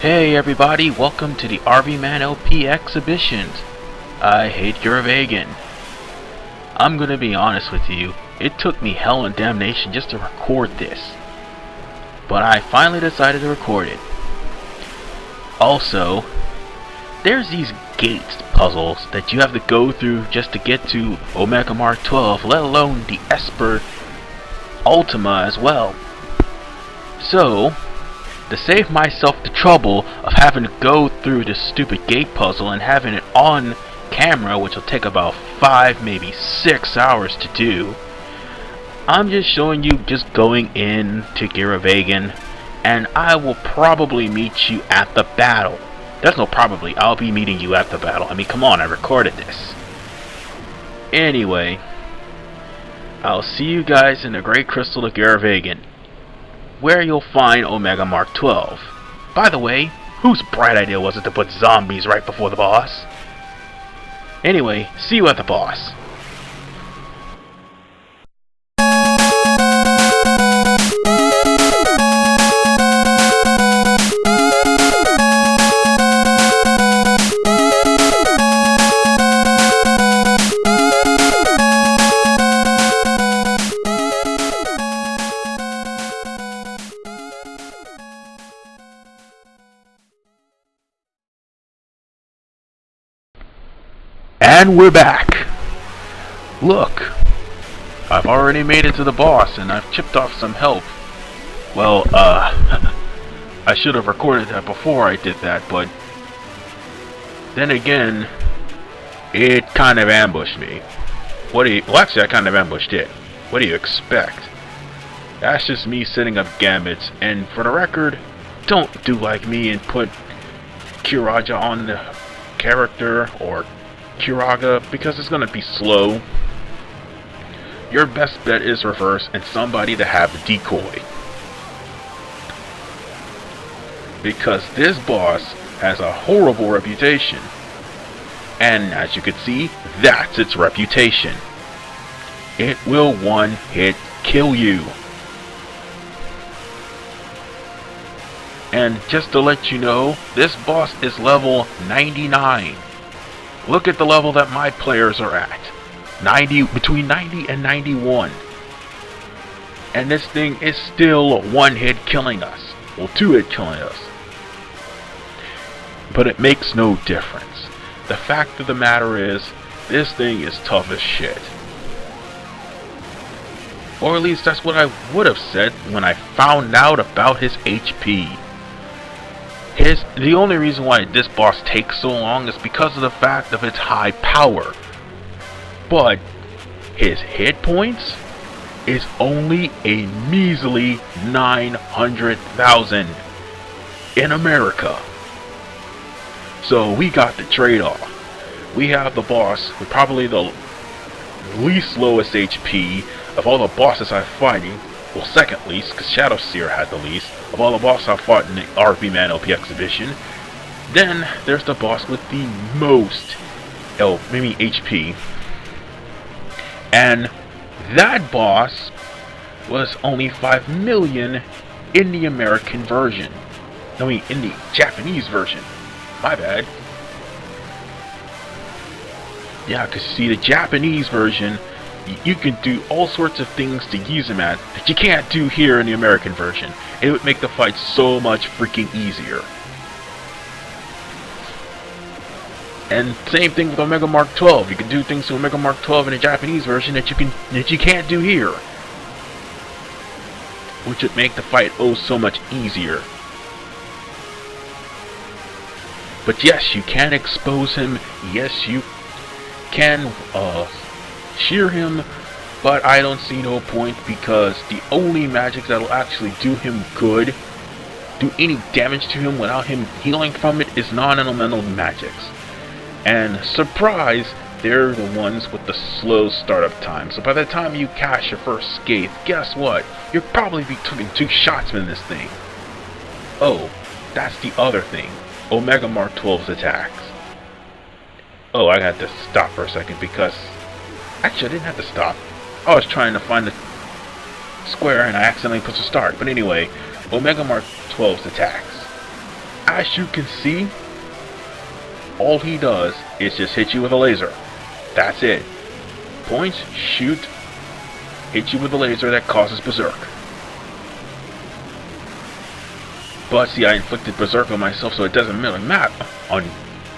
Hey everybody, welcome to the RVMan LP Exhibitions. I hate your vegan. I'm gonna be honest with you, it took me hell and damnation just to record this. But I finally decided to record it. Also, there's these gates puzzles that you have to go through just to get to Omega Mark XII, let alone the Esper Ultima as well. So, to save myself the trouble of having to go through this stupid gate puzzle and having it on camera, which will take about 5, maybe 6 hours to do, I'm just showing you just going in to Yiazmat, and I will probably meet you at the battle. There's no probably, I'll be meeting you at the battle. I mean, come on, I recorded this. Anyway, I'll see you guys in the Great Crystal of Yiazmat, where you'll find Omega Mark XII. By the way, whose bright idea was it to put zombies right before the boss? Anyway, see you at the boss. And we're back. Look, I've already made it to the boss and I've chipped off some help. Well, I should have recorded that before I did that, but then again, it kind of ambushed me. Well, actually, I kind of ambushed it. What do you expect? That's just me setting up gambits, and for the record, don't do like me and put Kiraja on the character or Kiraga, because it's gonna be slow. Your best bet is reverse and somebody to have a decoy, because this boss has a horrible reputation, and as you can see, that's its reputation. It will one-hit kill you. And just to let you know, this boss is level 99. Look at the level that my players are at. Between 90 and 91. And this thing is still one-hit killing us. Well, two-hit killing us. But it makes no difference. The fact of the matter is, this thing is tough as shit. Or at least that's what I would have said when I found out about his HP. The only reason why this boss takes so long is because of the fact of its high power. But his hit points is only a measly 900,000 in America. So we got the trade-off. We have the boss with probably the least lowest HP of all the bosses I'm fighting. Well, second least, because Shadow Seer had the least of all the bosses I fought in the RVMan LP Exhibition. Then there's the boss with the most, maybe HP, and that boss was only 5 million in the American version. I mean, in the Japanese version. My bad. Yeah, because see, the Japanese version, you can do all sorts of things to Yiazmat that you can't do here in the American version. It would make the fight so much freaking easier. And same thing with Omega Mark XII. You can do things to Omega Mark XII in the Japanese version that you can't do here, which would make the fight oh so much easier. But yes, you can expose him. Yes, you can shear him, but I don't see no point, because the only magic that'll actually do him good, do any damage to him without him healing from it, is non-elemental magics. And surprise, they're the ones with the slow startup time. So by the time you cast your first Scathe, guess what? You'll probably be taking 2 shots from this thing. Oh, that's the other thing. Omega Mark XII's attacks. Oh, I had to stop for a second because actually I didn't have to stop. I was trying to find the square and I accidentally pushed a start. But anyway, Omega Mark XII's attacks. as you can see, all he does is just hit you with a laser. That's it. Point, shoot, hit you with a laser that causes Berserk. But see, I inflicted Berserk on myself, so it doesn't really matter. On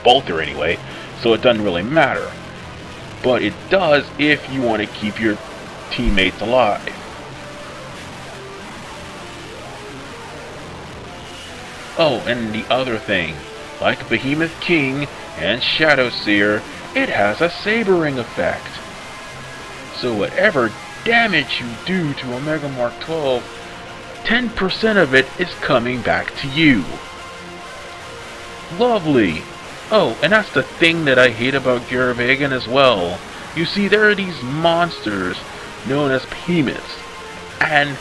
Bolter anyway, so it doesn't really matter. But it does if you want to keep your teammates alive. Oh, and the other thing, like Behemoth King and Shadow Seer, it has a sabering effect. So whatever damage you do to Omega Mark XII, 10% of it is coming back to you. Lovely. Oh, and that's the thing that I hate about Garavegan as well. You see, there are these monsters known as behemoths, and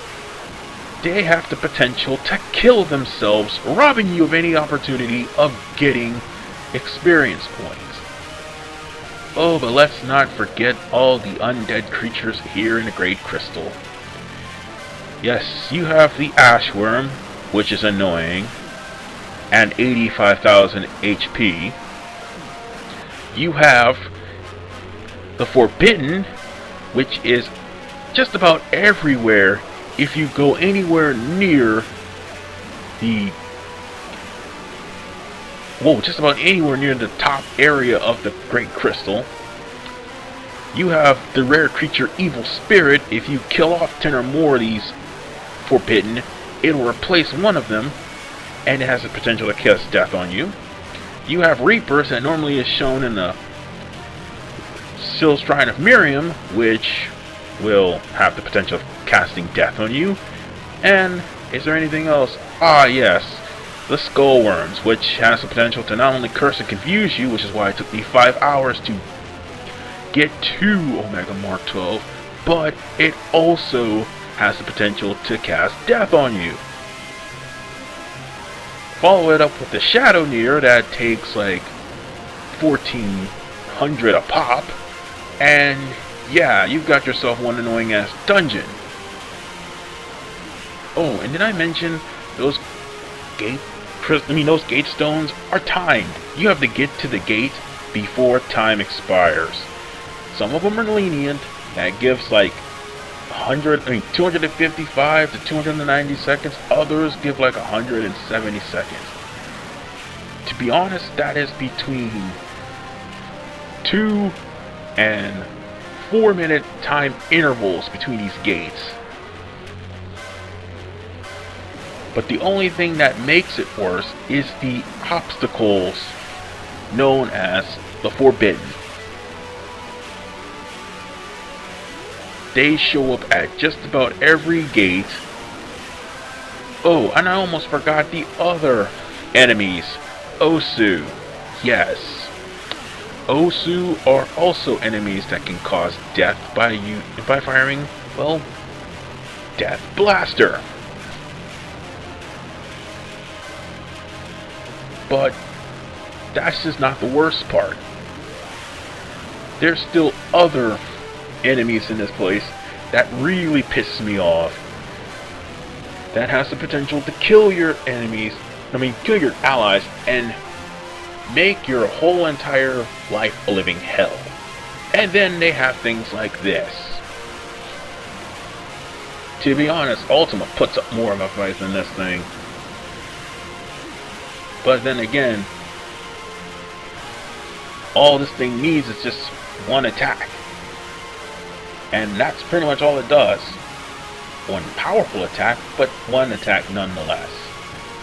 they have the potential to kill themselves, robbing you of any opportunity of getting experience points. Oh, but let's not forget all the undead creatures here in the Great Crystal. Yes, you have the Ashworm, which is annoying, and 85,000 HP. You have the Forbidden, which is just about everywhere if you go anywhere near the... Whoa, just about anywhere near the top area of the Great Crystal. You have the rare creature Evil Spirit. If you kill off 10 or more of these Forbidden, it will replace one of them, and it has the potential to cast death on you. You have Reapers that normally is shown in the Sylstrine of Miriam, which will have the potential of casting death on you. And is there anything else? Ah, yes, the Skullworms, which has the potential to not only curse and confuse you, which is why it took me 5 hours to get to Omega Mark XII, but it also has the potential to cast death on you. Follow it up with the Shadow Near that takes like 1,400 a pop, and yeah, you've got yourself one annoying ass dungeon. Oh, and did I mention those those gate stones are timed. You have to get to the gate before time expires. Some of them are lenient, that gives like 255 to 290 seconds. Others give like 170 seconds. To be honest, that is between 2 and 4 minute time intervals between these gates. But the only thing that makes it worse is the obstacles known as the Forbidden. They show up at just about every gate. Oh, and I almost forgot the other enemies. Osu. Yes. Osu are also enemies that can cause death by firing, well, Death Blaster. But that's just not the worst part. There's still other enemies in this place that really piss me off. That has the potential to kill your enemies, kill your allies, and make your whole entire life a living hell. And then they have things like this. To be honest, Ultima puts up more of a fight than this thing. But then again, all this thing needs is just one attack. And that's pretty much all it does. One powerful attack, but one attack nonetheless.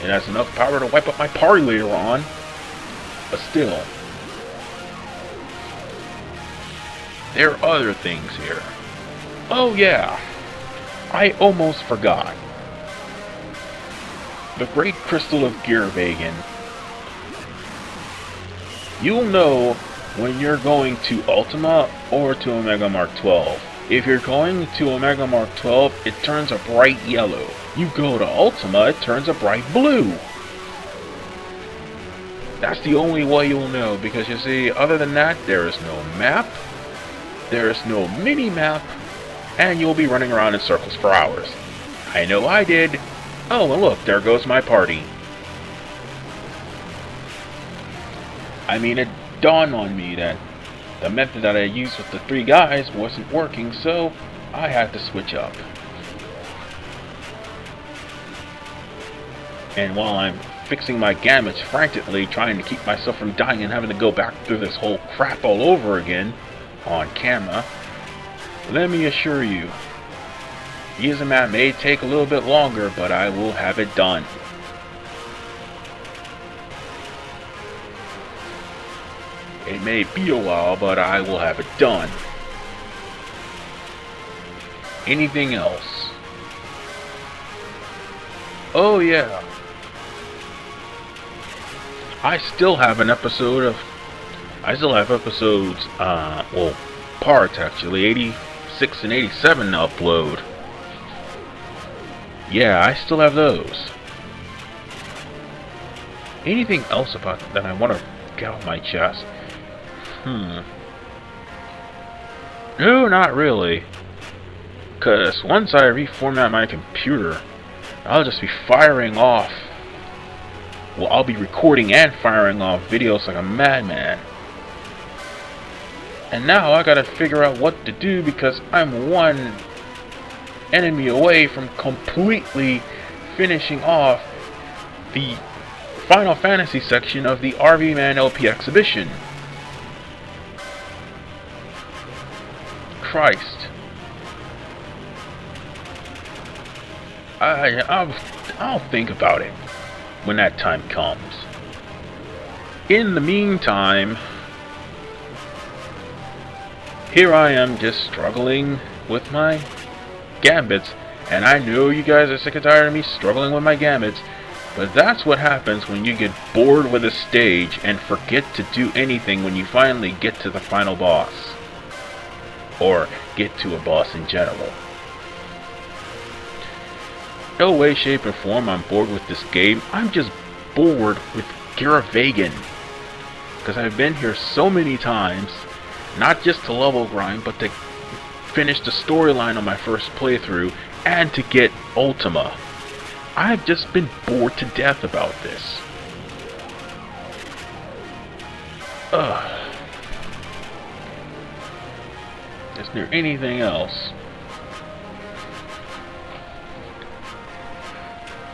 It has enough power to wipe up my party later on. But still, there are other things here. Oh yeah, I almost forgot. The Great Crystal of Garavegan. You'll know when you're going to Ultima or to Omega Mark XII. If you're going to Omega Mark XII, it turns a bright yellow. You go to Ultima, it turns a bright blue. That's the only way you'll know, because you see, other than that, there is no map, there is no mini-map, and you'll be running around in circles for hours. I know I did. Oh, and look, there goes my party. I mean, it dawned on me that the method that I used with the 3 guys wasn't working, so I had to switch up. And while I'm fixing my gamuts frantically, trying to keep myself from dying and having to go back through this whole crap all over again on camera, let me assure you, Yiazmat may take a little bit longer, but I will have it done. It may be a while, but I will have it done. Anything else? Oh yeah. I still have episodes, well, parts actually, 86 and 87 to upload. Yeah, I still have those. Anything else about that I want to get off my chest? No, not really. Because once I reformat my computer, I'll just be firing off. Well, I'll be recording and firing off videos like a madman. And now I gotta figure out what to do because I'm one enemy away from completely finishing off the Final Fantasy section of the RVMan LP Exhibition. Christ. I'll think about it when that time comes. In the meantime, here I am just struggling with my gambits, and I know you guys are sick and tired of me struggling with my gambits, but that's what happens when you get bored with a stage and forget to do anything when you finally get to the final boss, or get to a boss in general. No way, shape, or form I'm bored with this game. I'm just bored with Giravegan, because I've been here so many times, not just to level grind, but to finish the storyline on my first playthrough and to get Ultima. I've just been bored to death about this. Is there anything else?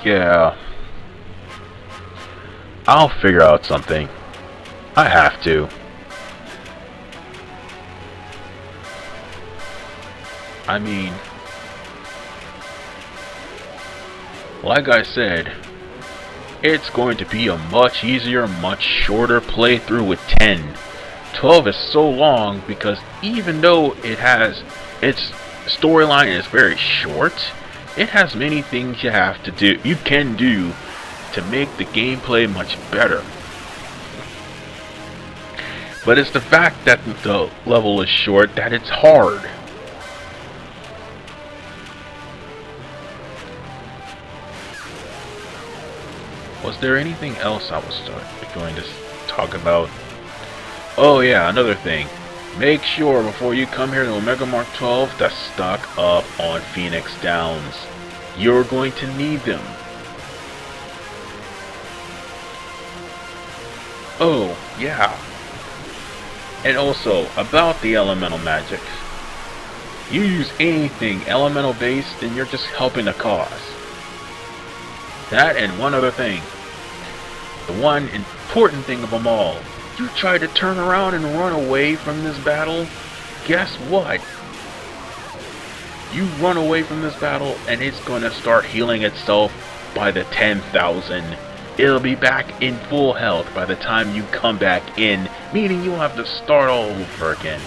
Yeah. I'll figure out something. I have to. I mean, like I said, it's going to be a much easier, much shorter playthrough with 10. 12 is so long because even though it has, its storyline is very short, it has many things you can do to make the gameplay much better. But it's the fact that the level is short that it's hard. Was there anything else I was going to talk about? Oh yeah, another thing. Make sure before you come here to Omega Mark XII to stock up on Phoenix Downs. You're going to need them. Oh, yeah. And also, about the elemental magic. You use anything elemental based and you're just helping the cause. That and one other thing. The one important thing of them all. You try to turn around and run away from this battle, guess what? You run away from this battle and it's going to start healing itself by the 10,000. It'll be back in full health by the time you come back in, meaning you'll have to start all over again.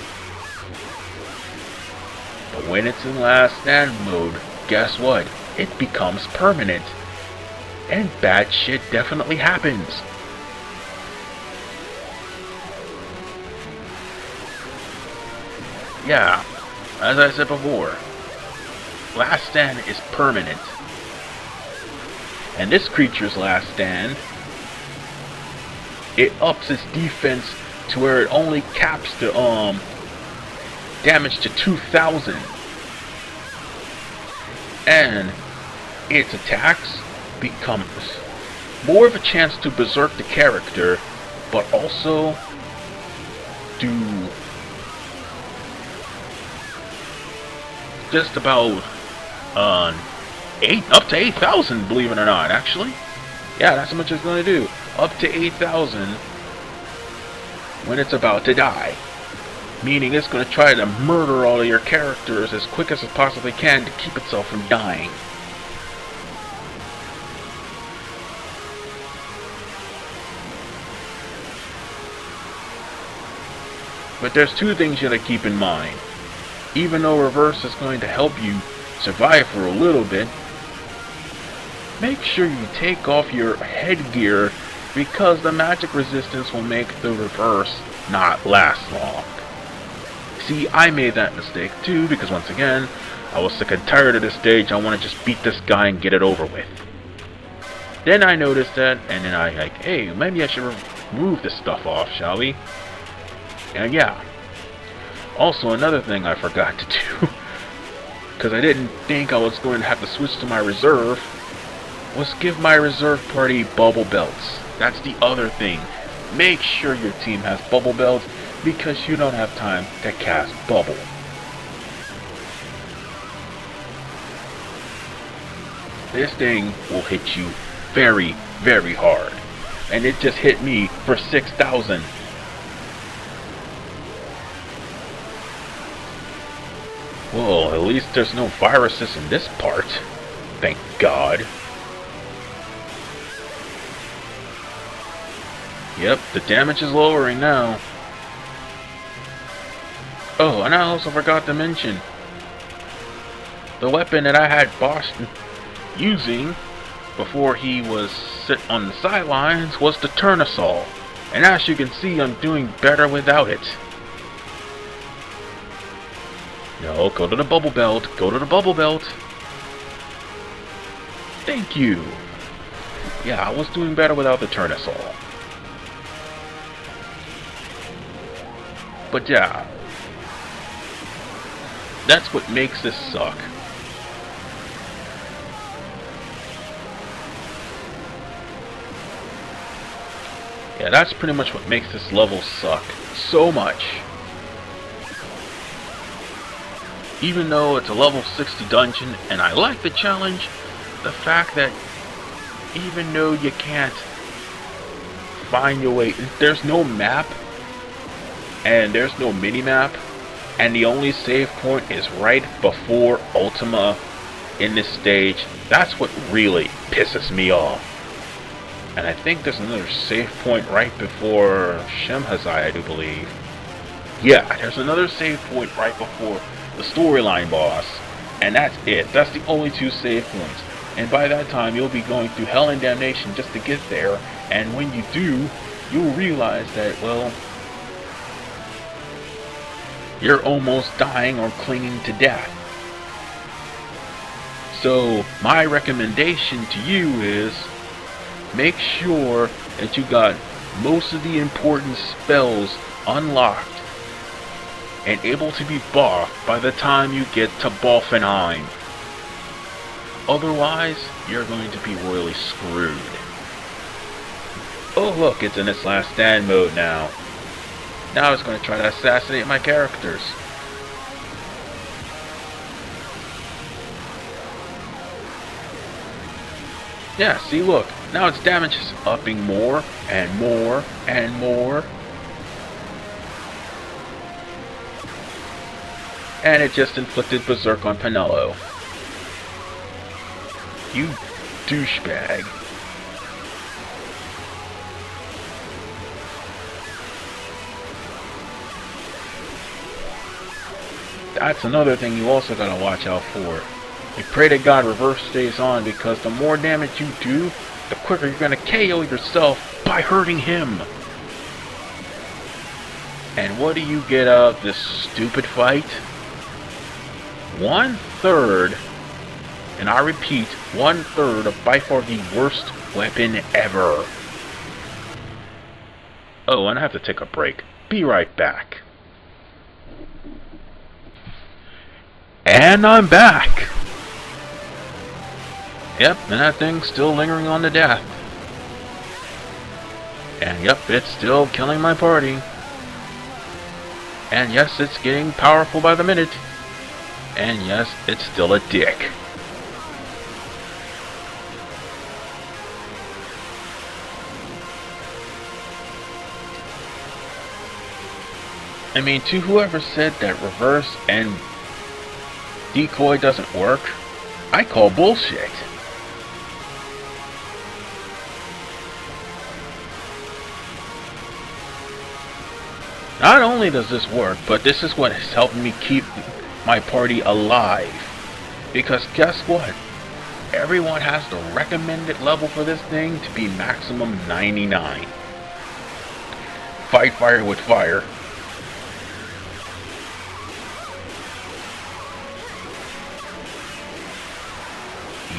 But when it's in last stand mode, guess what? It becomes permanent. And bad shit definitely happens. Yeah, as I said before, last stand is permanent. And this creature's last stand, it ups its defense to where it only caps the damage to 2,000. And its attacks becomes more of a chance to berserk the character but also do just about up to 8,000, believe it or not, actually. Yeah, that's how much it's going to do. Up to 8,000 when it's about to die. Meaning it's going to try to murder all of your characters as quick as it possibly can to keep itself from dying. But there's two things you gotta keep in mind. Even though reverse is going to help you survive for a little bit, make sure you take off your headgear, because the magic resistance will make the reverse not last long. See, I made that mistake too, because once again, I was sick and tired of this stage. I want to just beat this guy and get it over with. Then I noticed that, and then I like, hey, maybe I should remove this stuff off, shall we? And yeah. Also, another thing I forgot to do, because I didn't think I was going to have to switch to my reserve, was give my reserve party bubble belts. That's the other thing. Make sure your team has bubble belts, because you don't have time to cast bubble. This thing will hit you very, very hard. And it just hit me for 6,000. Well, at least there's no viruses in this part. Thank God. Yep, the damage is lowering now. Oh, and I also forgot to mention, the weapon that I had Boston using before he was sit on the sidelines was the Tournesol. And as you can see, I'm doing better without it. No, go to the bubble belt. Go to the bubble belt. Thank you. Yeah, I was doing better without the Tournesol. But yeah, that's what makes this suck. Yeah, that's pretty much what makes this level suck so much. Even though it's a level 60 dungeon, and I like the challenge, the fact that even though you can't find your way, there's no map, and there's no mini-map, and the only save point is right before Ultima in this stage, that's what really pisses me off. And I think there's another save point right before Shemhazai, I do believe. Yeah, there's another save point right before the storyline boss, and that's it. That's the only two save points, and by that time you'll be going through hell and damnation just to get there, and when you do, you'll realize that, well, you're almost dying or clinging to death. So my recommendation to you is, make sure that you got most of the important spells unlocked and able to be buffed by the time you get to Balfenheim. Otherwise, you're going to be royally screwed. Oh look, it's in its last stand mode now. Now it's going to try to assassinate my characters. Yeah, see, look. Now its damage is upping more and more and more. And it just inflicted Berserk on Penello. You douchebag. That's another thing you also gotta watch out for. You pray to God reverse stays on, because the more damage you do, the quicker you're gonna KO yourself by hurting him. And what do you get out of this stupid fight? 1/3, and I repeat, 1/3 of by far the worst weapon ever. Oh, and I have to take a break. Be right back. And I'm back! Yep, and that thing's still lingering on to death. And yep, it's still killing my party. And yes, it's getting powerful by the minute. And yes, it's still a dick. I mean, to whoever said that reverse and decoy doesn't work, I call bullshit. Not only does this work, but this is what has helped me keep my party alive. Because guess what? Everyone has the recommended level for this thing to be maximum 99. Fight fire with fire.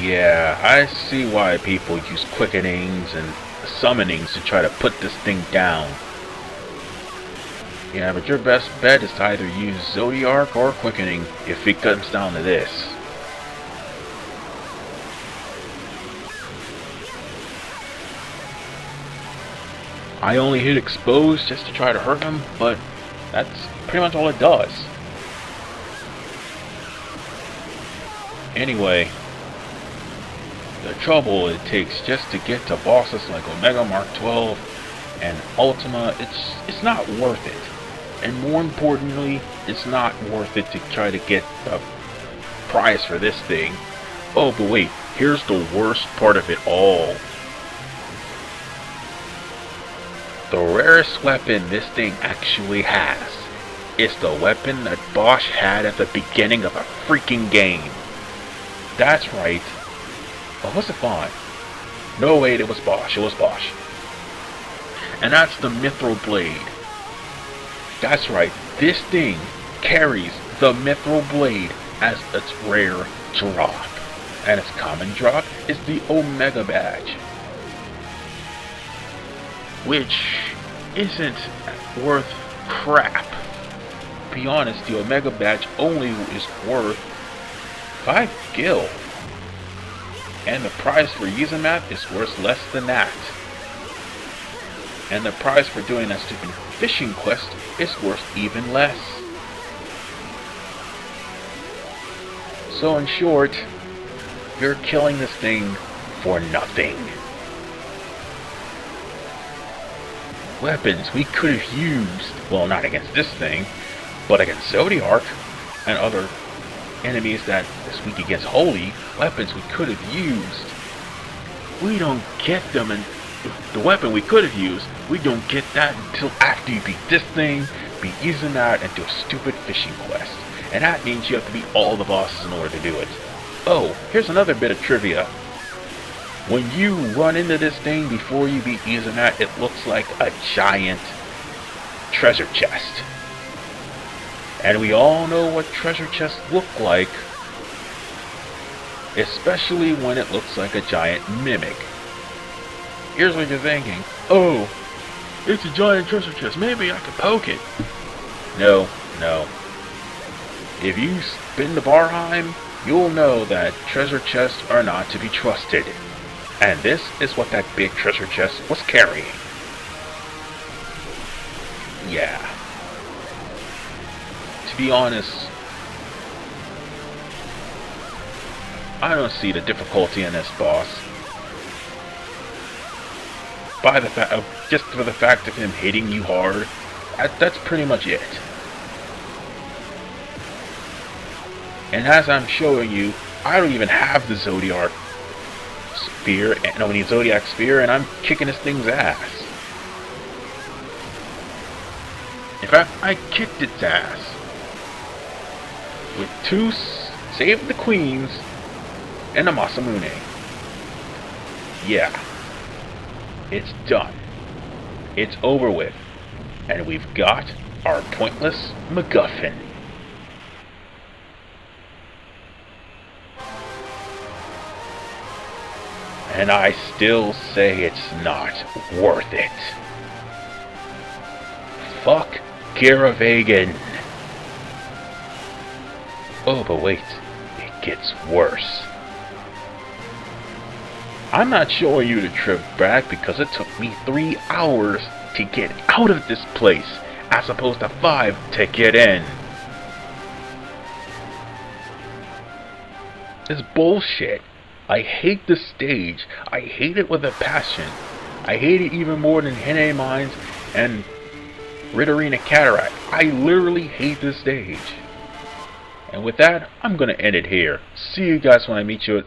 Yeah, I see why people use quickenings and summonings to try to put this thing down. Yeah, but your best bet is to either use Zodiark or quickening if it comes down to this. I only hit expose just to try to hurt him, but that's pretty much all it does. Anyway, the trouble it takes just to get to bosses like Omega Mark XII and Ultima, it's not worth it. And more importantly, it's not worth it to try to get the prize for this thing. Oh, but wait, here's the worst part of it all. The rarest weapon this thing actually has is the weapon that Bosch had at the beginning of a freaking game. That's right. Oh, was it Vaughn? No, wait, it was Bosch. It was Bosch. And that's the Mithril Blade. That's right. This thing carries the Mithril Blade as its rare drop. And its common drop is the Omega Badge. Which isn't worth crap. To be honest, the Omega Badge only is worth 5 gil. And the prize for Yiazmat is worth less than that. And the prize for doing that stupid fishing quest is worth even less. So in short, you're killing this thing for nothing. Weapons we could have used, well, not against this thing, but against Zodiark and other enemies that this week against Holy, weapons we could have used. We don't get them, and the weapon we could have used, we don't get that until after you beat this thing, beat Yiazmat, and do a stupid fishing quest. And that means you have to beat all the bosses in order to do it. Oh, here's another bit of trivia. When you run into this thing before you beat Yiazmat, it looks like a giant treasure chest. And we all know what treasure chests look like, especially when it looks like a giant mimic. Here's what you're thinking. Oh, it's a giant treasure chest. Maybe I could poke it. No, no. If you've been to Barheim, you'll know that treasure chests are not to be trusted. And this is what that big treasure chest was carrying. Yeah. To be honest, I don't see the difficulty in this boss. By the just for the fact of him hitting you hard, that's pretty much it. And as I'm showing you, I don't even have the Zodiac Sphere, and I'm kicking this thing's ass. In fact, I kicked its ass with 2 Save the Queens and a Masamune. Yeah. It's done. It's over with. And we've got our pointless MacGuffin. And I still say it's not worth it. Fuck Garavagan. Oh, but wait. It gets worse. I'm not showing you the trip back because it took me 3 hours to get out of this place, as opposed to 5 to get in. It's bullshit. I hate the stage. I hate it with a passion. I hate it even more than Hene Mines and Ritterina Cataract. I literally hate this stage. And with that, I'm gonna end it here. See you guys when I meet you